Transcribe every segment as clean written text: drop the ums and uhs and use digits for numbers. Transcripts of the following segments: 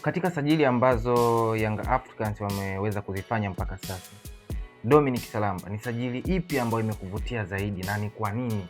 Katika sajili ambazo Young Africans wameweza kuzifanya mpaka sasa, Dominic Salamba, ni sajili ipi ambayo imekuvutia zaidi na ni kwa nini?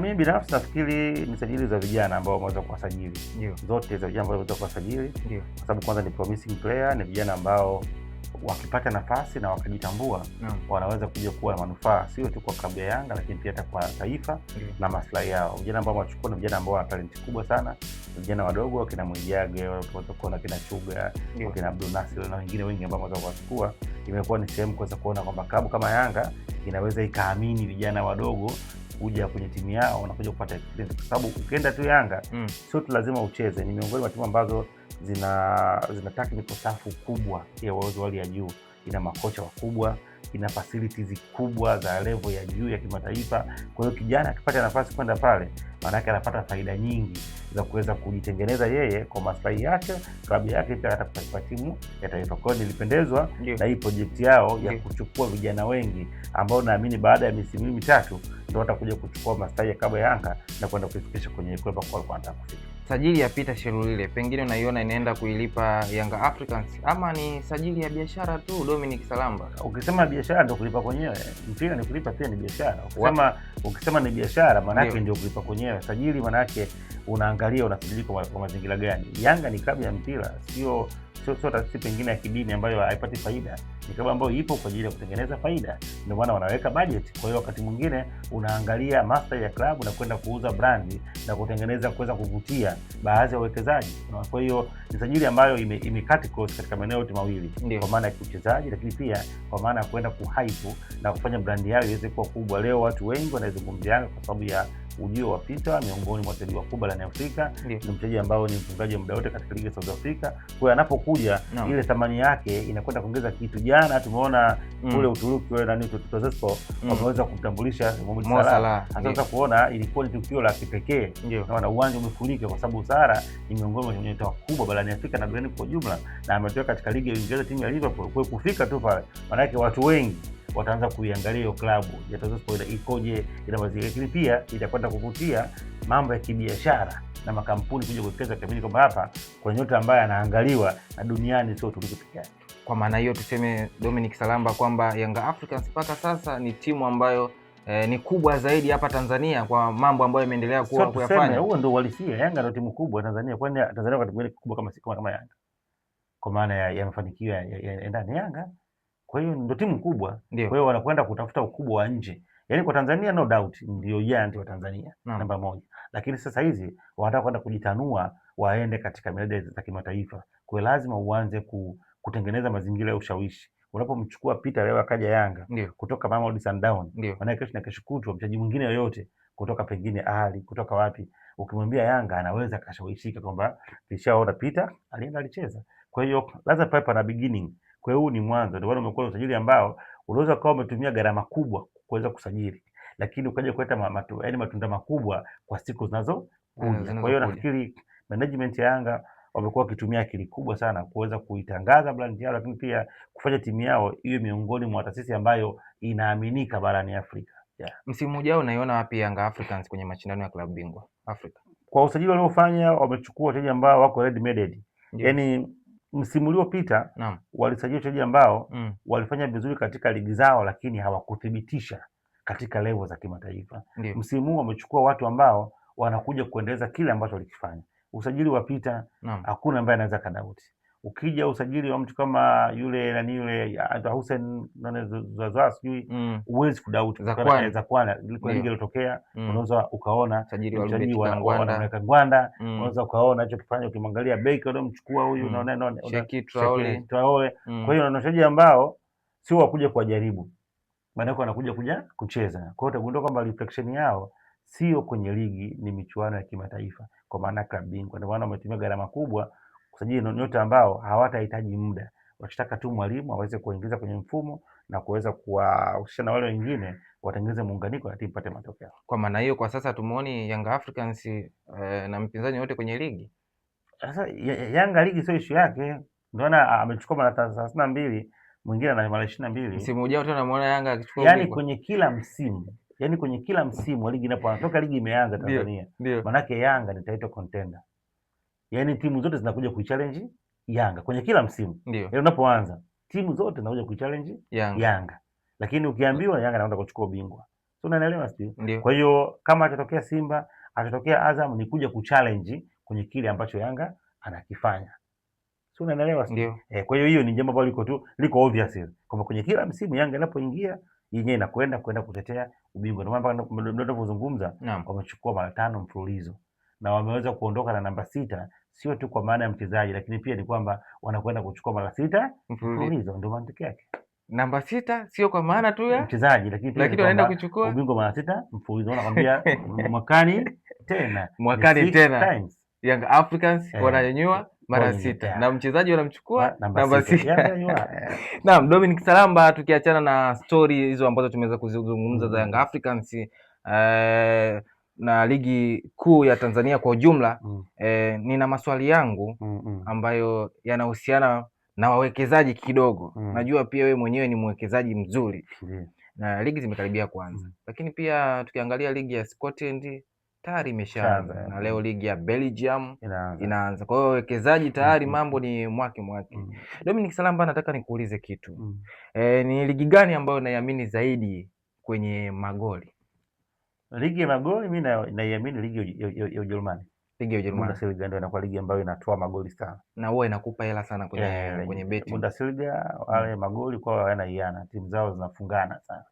Mimi binafsi nafikiri ni sajili za vijana ambao wameweza kuwasajili. Ndio. Zote za vijana ambao wameweza kuwasajili. Ndio. Kwa sababu kwanza ni promising player, ni vijana ambao wakipata nafasi na wakajitambua, wanaweza kuja kuwa na manufaa sio tu kwa klabu ya Yanga lakini pia hata kwa taifa na maslahi yao. Vijana ambao wachukua ni vijana ambao wana talent kubwa sana, vijana wadogo kina Mwijage, watakuwa kina Chuga, kina Abdul Nasir na wengine wengi ambao wameweza kuwachukua. Imekuwa ni sehemu kuweza kuona kwamba klabu kama Yanga inaweza ikaamini vijana wadogo kuja kwenye timu yao na kuja kupata experience, kwa sababu ukienda tu Yanga sio tu lazima ucheze. Ni miongoni mwa timu ambazo zina technical staff kubwa ya uwezo wali ya juu, ina makocha wakubwa, ina facilities kubwa za level ya juu ya kimataifa. Kwa hiyo kijana akipata nafasi kwenda pale, maana yake anapata faida nyingi za kuweza kujitengeneza yeye kwa maslahi yake, klabu yake, pia hata kwa timu ya taifa. Kwa hiyo nilipendezwa na hii project yao ya kuchukua vijana wengi ambao naamini baada ya misimu mitatu ndio watakuja kuchukua maslahi ya klabu ya Yanga na kwenda kuifikisha kwenye klabu kwa wanataka kufika. Sajili ya Peter Sherulile pengine unaiona inaenda kuilipa Young Africans ama ni sajili ya biashara tu, Dominic Salamba? Ukisema biashara ndio kulipa kwenyewe. Mpira ni kulipa pia ni biashara. Ukisema ni biashara maana yake ndio kulipa kwenyewe. Sajili maana yake unaangalia unasajili kwa mazingira gani. Yanga ni klabu ya mpira, sio taasisi pengine ya kidini ambayo haipati faida. Ni klabu ambayo ipo kwa ajili ya kutengeneza faida. Ndio maana wanaweka budget. Kwa hiyo wakati mwingine unaangalia master ya klabu na kwenda kuuza brandi na kutengeneza kuweza kuvutia baadhi ya wawekezaji. Kwa hiyo ni sajili ambayo imekati cost katika maeneo yote mawili, kwa maana ya uchezaji lakini pia kwa maana ya kwenda kuhype na kufanya brandi yao iweze kuwa kubwa. Leo watu wengi wanazungumzia kwa sababu ya ujio wa Peter miongoni mwa wachezaji wakubwa barani Afrika. Ni mchezaji ambao ni mfungaji muda wote katika ligi ya South Africa. Kwa hiyo anapokuja ile thamani yake inakwenda kuongeza kitu. Jana tumeona kule Uturuki wale nani Trabzonspor wameweza kumtambulisha Mohamed Salah. Sasa kuona ilikuwa ni tukio la kipekee. Naona uwanja umefurika kwa sababu Salah ni miongoni mwa wachezaji wakubwa barani Afrika na duniani kwa jumla, na ametoka katika ligi ya Uingereza timu ya Liverpool. Kwa kufika tu pale maana yake watu wengi wataanza kuiangalia hiyo klabu ya Trabzonspor ikoje, ina mazingira, lakini pia itakwenda kuvutia mambo ya kibiashara na makampuni kuja kuwekeza kamili kwamba hapa kwa nyota ambaye anaangaliwa na duniani sio tu pekee yake. Kwa maana hiyo tuseme Dominic Salamba kwamba Young Africans mpaka sasa ni timu ambayo ni kubwa zaidi hapa Tanzania kwa mambo ambayo imeendelea kuyafanya. Huo ndio uhalisia. Yanga ndio timu kubwa Tanzania, kwani Tanzania wakati mwingine kubwa kama Yanga, kwa maana ya mafanikio ya ndani Yanga. Kwa hiyo ndio timu kubwa. Kwa hiyo wanakwenda kutafuta ukubwa wa nje. Yaani kwa Tanzania no doubt ndio giant wa Tanzania namba moja. Lakini sasa hizi wanataka kwenda kujitanua, waende katika medali za kimataifa. Kwa hiyo lazima uanze kutengeneza mazingira ya ushawishi. Unapomchukua Peter leo akaja Yanga kutoka Mamelodi Sundowns, maana kesho na kesho kutwa mchezaji mwingine yoyote kutoka pengine Ahli, kutoka wapi, ukimwambia Yanga anaweza kashawishika kwamba tulishaona Peter alienda alicheza. Kwa hiyo lazima pale na beginning. Kwa hiyo huu ni mwanzo. Ndio maana umekuwa usajili ambao unaweza kuwa umetumia gharama kubwa kuweza kusajili, lakini ukaja kuleta matunda makubwa kwa siku zinazokuja. Kwa hiyo nafikiri management ya Yanga wamekuwa wakitumia akili kubwa sana kuweza kuitangaza brand yao, lakini pia kufanya timu yao iwe miongoni mwa taasisi ambayo inaaminika barani Afrika. Msimu ujao unaiona wapi Young Africans kwenye mashindano ya klabu bingwa Afrika? Kwa usajili waliofanya wamechukua wachezaji ambao wako ready made. Yaani msimu uliopita walisajili wachezaji ambao walifanya vizuri katika ligi zao lakini hawakuthibitisha katika level za kimataifa. Msimu huu wamechukua watu ambao wanakuja kuendeleza kile ambacho walikifanya. Usajili wa Peter hakuna ambaye anaweza kadauti. Ukija usajili wa mtu kama yule Hussein Zaza sijui uwezi kudauti za kwana ilikuwa ligi iliyotokea. Unaweza ukaona sajili wanaweka Ngwanda, unaweza ukaona hicho kifanya ukimwangalia Baker ndio mchukua huyu unaona Traore. Kwa hiyo wanachezaji ambao sio wakuja kuwajaribu, maana yake wanakuja kucheza. Kwa hiyo utagundua kwamba reflection yao sio kwenye ligi, ni michuano ya kimataifa kwa maana klabu bingwa. Ndio maana wametumia gharama kubwa kusajili nyota ambao hawatahitaji muda, wakitaka tu mwalimu aweze kuingiza kwenye mfumo na kuweza kuwahusisha na wale wengine watengeneze muunganiko na timu ipate matokeo. Kwa maana hiyo kwa sasa tumuoni Young Africans na mpinzani wote kwenye ligi. Sasa Yanga ligi sio issue yake, ndio maana amechukua mara 32, mwingine ana mara 22. Msimu ujao tena namuona Yanga akichukua yani kwenye kila msimu wa ligi inapoanza, toka ligi imeanza Tanzania, maana yake Yanga ni title contender. Yaani timu zote zinakuja kuichallenge Yanga kwenye kila msimu. Ndio. Yaani unapoanza timu zote zinakuja kuichallenge Yanga. Lakini ukiambiwa Yanga anaenda kuchukua ubingwa. So unaelewa sio? Kwa hiyo kama atatokea Simba, atatokea Azam ni kuja kuchallenge kwenye kile ambacho Yanga anakifanya. So unaelewa sio? Kwa hiyo ni jambo ambalo liko obvious kwamba kwenye kila msimu Yanga inapoingia yenyewe inakwenda kutetea ubingwa. Ndio maana tunapozungumza wamechukua mara 5 mfululizo na wameweza kuondoka na namba 6, sio tu kwa maana ya mchezaji, lakini pia ni kwamba wanakwenda kuchukua mara 6 mfululizo. Ndio mantiki yake. Namba 6 sio kwa maana tu ya mchezaji, lakini pia wanaenda kuchukua ubingwa mara 6 mfululizo. Nakwambia mwakani tena Young Africans wananyanyua mara 6 na mchezaji wanamchukua namba 6. Naam, Dominic Salamba, tukiachana na story hizo ambazo tumeweza kuzungumza za Young Africans na ligi kuu ya Tanzania kwa ujumla, nina maswali yangu ambayo yanahusiana na wawekezaji kidogo. Najua pia wewe mwenyewe ni mwekezaji mzuri na ligi zimekaribia kuanza, lakini pia tukiangalia ligi ya Scotland tayari imeshaanza na leo ligi ya Belgium inaanza. Kwa hiyo wawekezaji tayari mambo ni mwake. Dominic Salamba, nataka nikuulize kitu. Ni ligi gani ambayo unaiamini zaidi kwenye magoli? Ligi ya magoli mimi naiamini ligi ya Ujerumani. Ligi ya Ujerumani. Bundesliga ndio inakuwa ligi ambayo inatoa magoli sana. Na huwa inakupa hela sana kwenye beti. Bundesliga wale magoli kwa wanaiana, timu zao zinafungana sana.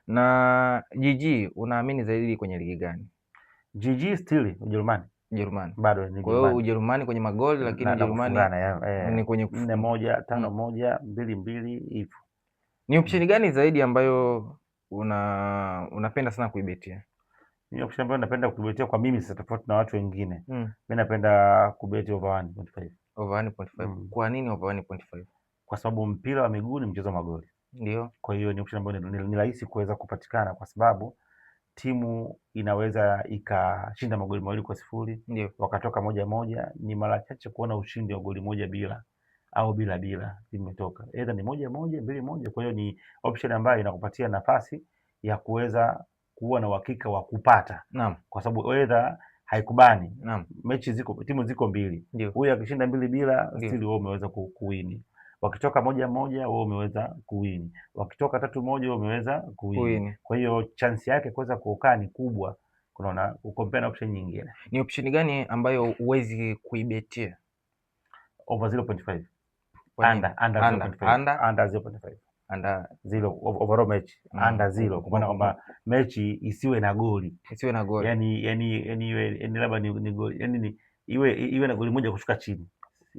Na GG unaamini zaidi kwenye ligi gani? GG still Ujerumani. Bado ni Ujerumani. Kwa hiyo Ujerumani kwenye magoli, lakini Ujerumani ni kwenye 4-1, 5-1, 2-2 hivyo. Ni option gani zaidi ambayo unapenda sana kuibetia? Mimi option ambayo napenda kubetia kwa mimi sasa, tofauti na watu wengine. Mimi napenda kubeti over 1.5. Over 1.5. Kwa nini over 1.5? Kwa sababu mpira wa miguu ni mchezo wa magoli. Ndio. Kwa hiyo ni option ambayo ni rahisi kuweza kupatikana kwa sababu timu inaweza ikashinda magoli 2-0, wakatoka 1-1. Ni mara chache kuona ushindi wa goli 1-0 au bila imetoka. Either ni 1-1, 2-1. Kwa hiyo ni option ambayo inakupatia nafasi ya kuweza kuwa na uhakika wa kupata. Kwa sababu either haikubani. Timu ziko mbili. Huyu akishinda 2-0 still wewe umeweza kuwini. Wakitoka 1-1 wewe umeweza kuwini. Wakitoka 3-1 wewe umeweza kuwini. Kwa hiyo chance yake kuweza kuokaa ni kubwa. Unaona, ukompare na option nyingine. Ni option gani ambayo huwezi kuibetia? Over 0.5. Under 0.5. Under 0 overall match. Under 0 kwa maana kwamba mechi isiwe na goli. Yani labda ni goli. Yani iwe na goli moja kushuka chini.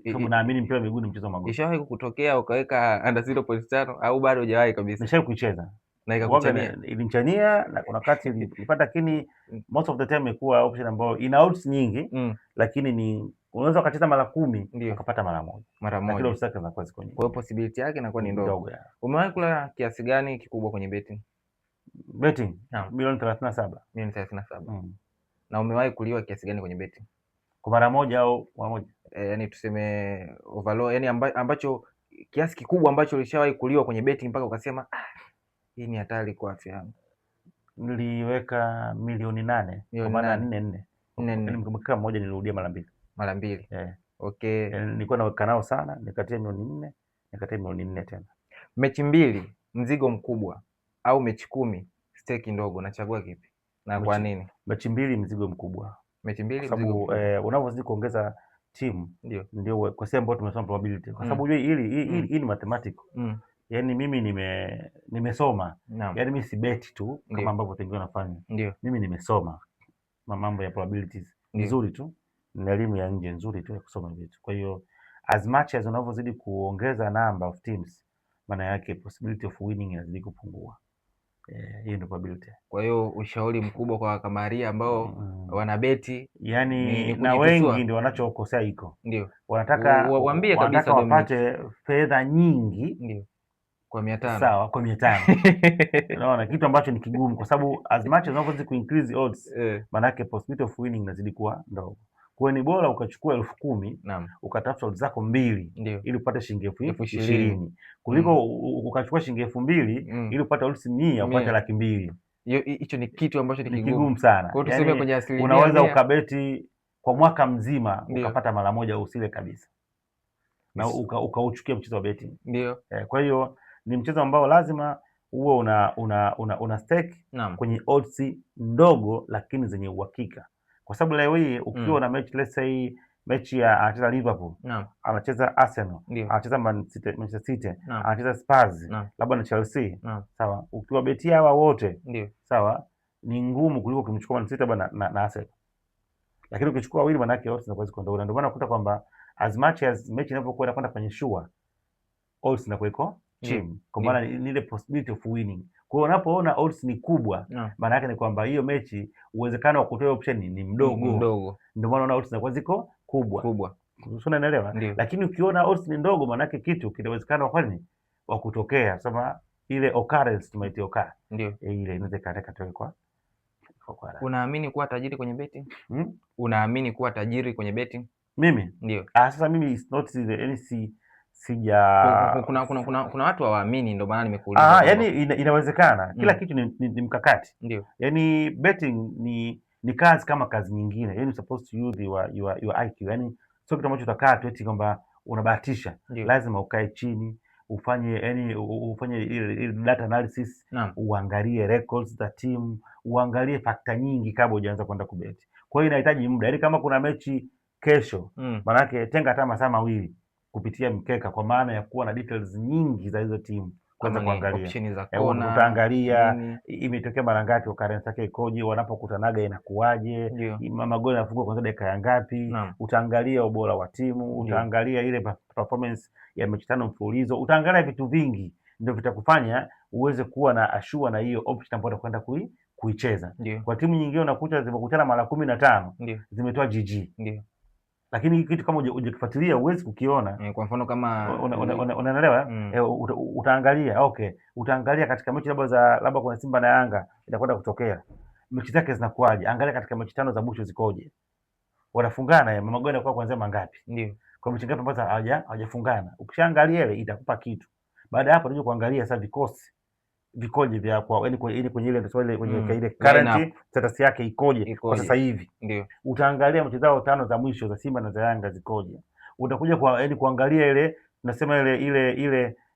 Sababu naamini mpira wa miguu ni mchezo wa magoli. Ishawahi kukutokea ukaweka under 0.5 au bado hujawahi kabisa? Nishawahi kuicheza. Na ikakuchania. Ilinichania na kuna wakati nilipata, lakini most of the time imekuwa option ambayo ina odds nyingi, lakini ni unaweza ukacheza mara 10 ukapata mara moja. Lakini usaka na kwa siku nyingi. Kwa hiyo possibility yake inakuwa ni ndogo. Umewahi kula kiasi gani kikubwa kwenye betting? Betting? Milioni 37. Milioni 37. Na umewahi kuliwa kiasi gani kwenye betting? Kwa mara moja au mara moja? Yani tuseme overall, yani ambacho kiasi kikubwa ambacho ulishawahi kuliwa kwenye betting mpaka ukasema hii ni hatari kwa afya yangu. Niliweka milioni 8 kwa maana 4. Nimekumbuka mmoja nilirudia mara 2. Mara 2. Okay. Nilikuwa naweka nao sana, nikatia milioni 4, nikatia milioni 4 tena. Mechi 2 mzigo mkubwa au mechi 10 stake ndogo, nachagua kipi? Na kwa nini? Mechi 2 mzigo mkubwa. Mechi 2 mzigo. Unapozidi kuongeza timu ndio kwa sababu tumesoma probability. Kwa sababu hii ni mathematical. Yaani mimi nimesoma. Yaani mimi si bet tu kama ambavyo wengine wanafanya. Mimi nimesoma mambo ya probabilities. Nzuri tu. Ni elimu ya nje nzuri tu ya kusoma vitu. Kwa hiyo as much as unavyozidi kuongeza number of teams, maana yake possibility of winning inazidi kupungua. Hiyo ndio probability. Kwa hiyo ushauri mkubwa kwa kamaria ambao wanabeti, yani na wengi ndio wanachokosea iko. Wanataka waambie kabisa wapate fedha nyingi. Kwa 500. Sawa, kwa 500. Unaona kitu ambacho ni kigumu kwa sababu as much as unavyozidi kuincrease odds, maana yake possibility of winning inazidi kuwa ndogo. Kwa ni bora ukachukua 10,000 ukatafuta odds zako 2 ili upate shilingi 20,000 kuliko ukachukua shilingi 2,000 ili upate odds 100 upate 200,000. Hicho ni kitu ambacho ni kigumu sana. Kwa tuseme kwenye asilimia unaweza ukabeti kwa mwaka mzima ukapata mara moja usile kabisa na ukauchukia mchezo wa betting. Ndio. Kwa hiyo ni mchezo ambao lazima uwe una stake kwenye odds ndogo lakini zenye uhakika, kwa sababu leo hii ukiwa na mechi, let's say mechi ya anacheza Liverpool, anacheza Arsenal, anacheza Manchester City, anacheza Spurs, labda na Chelsea, sawa, ukiwa betia hawa wote, sawa, ni ngumu kuliko kumchukua Man City na Arsenal. Lakini ukichukua wawili, maana yake odds zinakuwa ziko ndogo. Ndio maana unakuta kwamba as much as mechi inapokuwa inakwenda kwenye sure, odds zinakuwa iko chini, kwa maana ni ile possibility of winning. Kwa hiyo unapoona odds ni kubwa, maana yake ni kwamba hiyo mechi uwezekano wa kutoa option ni mdogo. Ndio maana unaona odds zinakuwa ziko kubwa. Unaelewa? Lakini ukiona odds ni ndogo, maana yake kitu kina uwezekano wa kwani wa kutokea, sema ile occurrence tumeita occur. Ndio. Ile inaweza ikatokea kwa. Unaamini kuwa tajiri kwenye betting? Unaamini kuwa tajiri kwenye betting? Mimi? Ndio. Sasa mimi is not the sija kuna watu hawaamini, ndio maana nimekuuliza. Yani inawezekana. Kila kitu ni mkakati. Ndio. Yani betting ni kazi kama kazi nyingine. Yani supposed to use your IQ. Yani sio kitu ambacho utakaa tu eti kwamba unabahatisha. Lazima ukae chini, ufanye ile data analysis, uangalie records za team, uangalie fakta nyingi kabla hujaanza kwenda kubeti. Kwa hiyo inahitaji muda. Yani kama kuna mechi kesho, maana yake tenga hata masaa mawili kupitia mkeka, kwa maana ya kuwa na details nyingi za hizo timu, kwanza kuangalia options za kona, utaangalia imetokea mara ngapi, occurrence yake ikoje, wanapokutanaga inakuaje, magoli yanafungwa kwanza dakika ya ngapi, utaangalia ubora wa timu, utaangalia ile performance ya mechi 5 mfululizo, utaangalia vitu vingi, ndio vitakufanya uweze kuwa na ashua na hiyo option ambayo utakwenda kuicheza. Kwa timu nyingine unakuta zimekutana mara 15 zimetoa GG. Lakini kitu kama hujakifuatilia huwezi kukiona. Kwa mfano kama unaelewa, utaangalia utaangalia katika mechi labda kuna Simba na Yanga itakwenda kutokea, mechi zake zinakuaje, angalia katika mechi 5 za mwisho zikoje, wanafungana magoli yanakuwa kuanzia mangapi, kwa mechi ngapi ambazo hawajafungana. Ukishaangalia ile itakupa kitu. Baada ya hapo unajua kuangalia sasa vikosi vikoje vya kwa yani kwenye ile kwenye ile current status yake ikoje kwa sasa hivi. Ndio. Utaangalia mechi zao 5 za mwisho za Simba na za Yanga zikoje. Utakuja kwa yani kuangalia ile tunasema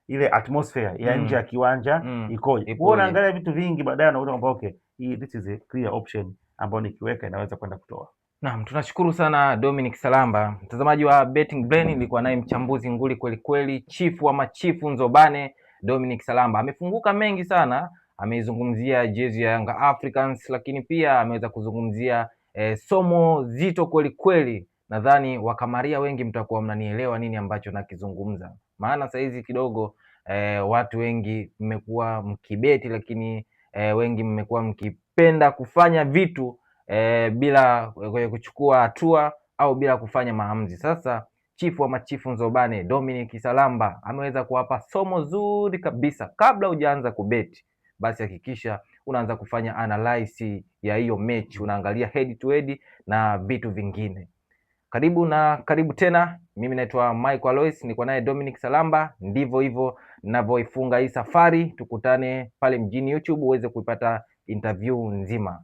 ile atmosphere ya nje ya kiwanja ikoje. Wewe unaangalia vitu vingi, baadaye unaona kwamba okay, this is a clear option ambayo nikiweka inaweza kwenda kutoa. Naam, tunashukuru sana Dominic Salamba. Mtazamaji wa Betting Brain, nilikuwa naye mchambuzi nguli kweli kweli, chifu wa machifu Nzobane, Dominic Salamba. Amefunguka mengi sana, ameizungumzia jezi ya Young Africans, lakini pia ameweza kuzungumzia somo zito kweli kweli. Nadhani wakamaria wengi mtakuwa mnanielewa nini ambacho nakizungumza, maana saizi kidogo watu wengi mmekuwa mkibeti, lakini wengi mmekuwa mkipenda kufanya vitu bila kuchukua hatua au bila kufanya maamuzi. Sasa chifu wa machifu Nzobane Dominic Salamba ameweza kuwapa somo zuri kabisa. Kabla hujaanza kubeti, basi hakikisha unaanza kufanya analysis ya hiyo mechi, unaangalia head to head na vitu vingine. Karibu tena. Mimi naitwa Michael Alois, niko naye Dominic Salamba. Ndivyo hivyo ninavyoifunga hii safari. Tukutane pale mjini YouTube uweze kuipata interview nzima.